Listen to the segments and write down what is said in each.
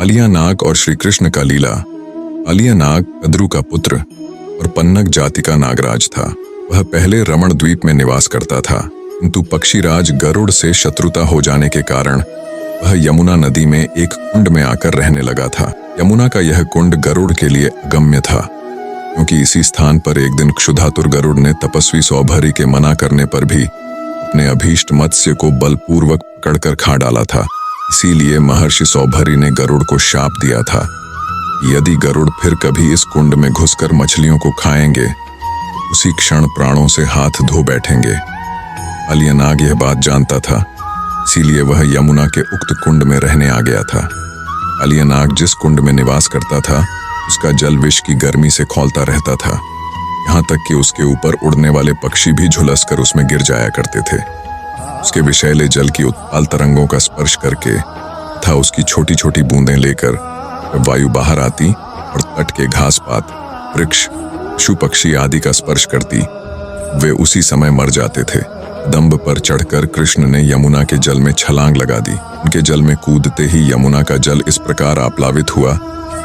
कालिया नाग और श्री कृष्ण का लीला। कालिया नाग कद्रु का पुत्र और पन्नग जाति का नागराज था। वह पहले रमण द्वीप में निवास करता था, किंतु पक्षीराज गरुड़ से शत्रुता हो जाने के कारण वह यमुना नदी में एक कुंड में आकर रहने लगा था। यमुना का यह कुंड गरुड़ के लिए अगम्य था, क्योंकि इसी स्थान पर एक दिन क्षुधातुर गरुड़ ने तपस्वी सौभरी के मना करने पर भी अपने अभीष्ट मत्स्य को बलपूर्वक पकड़कर खा डाला था। इसीलिए महर्षि सौभरी ने गरुड़ को शाप दिया था, यदि गरुड़ फिर कभी इस कुंड में घुसकर मछलियों को खाएंगे, उसी क्षण प्राणों से हाथ धो बैठेंगे। कालिया नाग यह बात जानता था, इसीलिए वह यमुना के उक्त कुंड में रहने आ गया था। कालिया नाग जिस कुंड में निवास करता था, उसका जल विष की गर्मी से खौलता रहता था, यहाँ तक कि उसके ऊपर उड़ने वाले पक्षी भी झुलसकर उसमें गिर जाया करते थे। उसके विषैले जल की उत्ताल तरंगों का स्पर्श करके तथा उसकी छोटी छोटी बूंदें लेकर जब वायु बाहर आती और तट के घास पात, वृक्ष, पशु पक्षी आदि का स्पर्श करती, वे उसी समय मर जाते थे। दंभ पर चढ़कर कृष्ण ने यमुना के जल में छलांग लगा दी। उनके जल में कूदते ही यमुना का जल इस प्रकार आप्लावित हुआ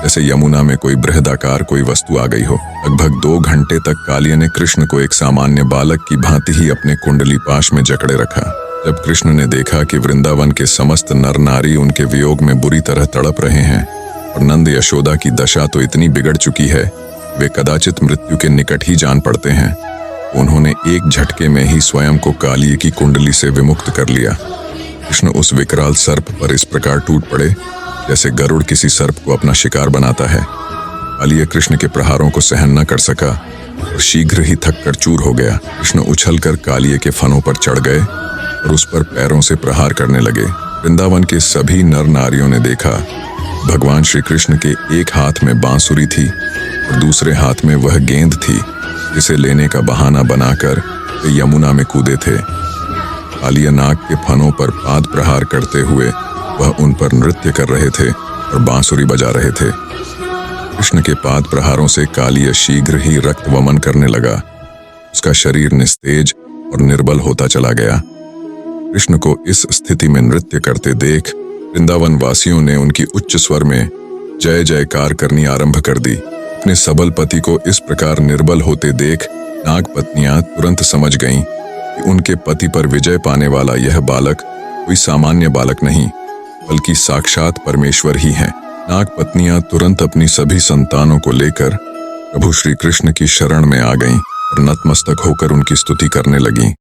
जैसे यमुना में कोई बृहदाकार कोई वस्तु आ गई हो। लगभग 2 घंटे तक कालिया ने कृष्ण को एक सामान्य बालक की भांति ही अपने कुंडली पाश में जकड़े रखा। जब कृष्ण ने देखा कि वृंदावन के समस्त नर नारी उनके वियोग में बुरी तरह तड़प रहे हैं और नंद यशोदा की दशा तो इतनी बिगड़ चुकी है, वे कदाचित मृत्यु के निकट ही जान पड़ते हैं, उन्होंने एक झटके में ही स्वयं को कालिये की कुंडली से विमुक्त कर लिया। कृष्ण उस विकराल सर्प पर इस प्रकार टूट पड़े जैसे गरुड़ किसी सर्प को अपना शिकार बनाता है। कालिया कृष्ण के प्रहारों को सहन न कर सका और शीघ्र ही थक कर चूर हो गया। कृष्ण उछलकर कालिये के फनों पर चढ़ गए और उस पर पैरों से प्रहार करने लगे। वृंदावन के सभी नर नारियों ने देखा, भगवान श्री कृष्ण के एक हाथ में बांसुरी थी और दूसरे हाथ में वह गेंद थी, जिसे लेने का बहाना बनाकर वे यमुना में कूदे थे। कालिया नाग के फनों पर पाद प्रहार करते हुए वह उन पर नृत्य कर रहे थे और बांसुरी बजा रहे थे। कृष्ण के पाद प्रहारों से कालिया शीघ्र ही रक्त वमन करने लगा। उसका शरीर निस्तेज और निर्बल होता चला गया। कृष्ण को इस स्थिति में नृत्य करते देख वृंदावन वासियों ने उनकी उच्च स्वर में जय जयकार करनी आरंभ कर दी। अपने सबल पति को इस प्रकार निर्बल होते देख नाग पत्नियां तुरंत समझ गईं कि उनके पति पर विजय पाने वाला यह बालक कोई सामान्य बालक नहीं, बल्कि साक्षात परमेश्वर ही हैं। नाग पत्नियां तुरंत अपनी सभी संतानों को लेकर प्रभु श्री कृष्ण की शरण में आ गईं और नतमस्तक होकर उनकी स्तुति करने लगीं।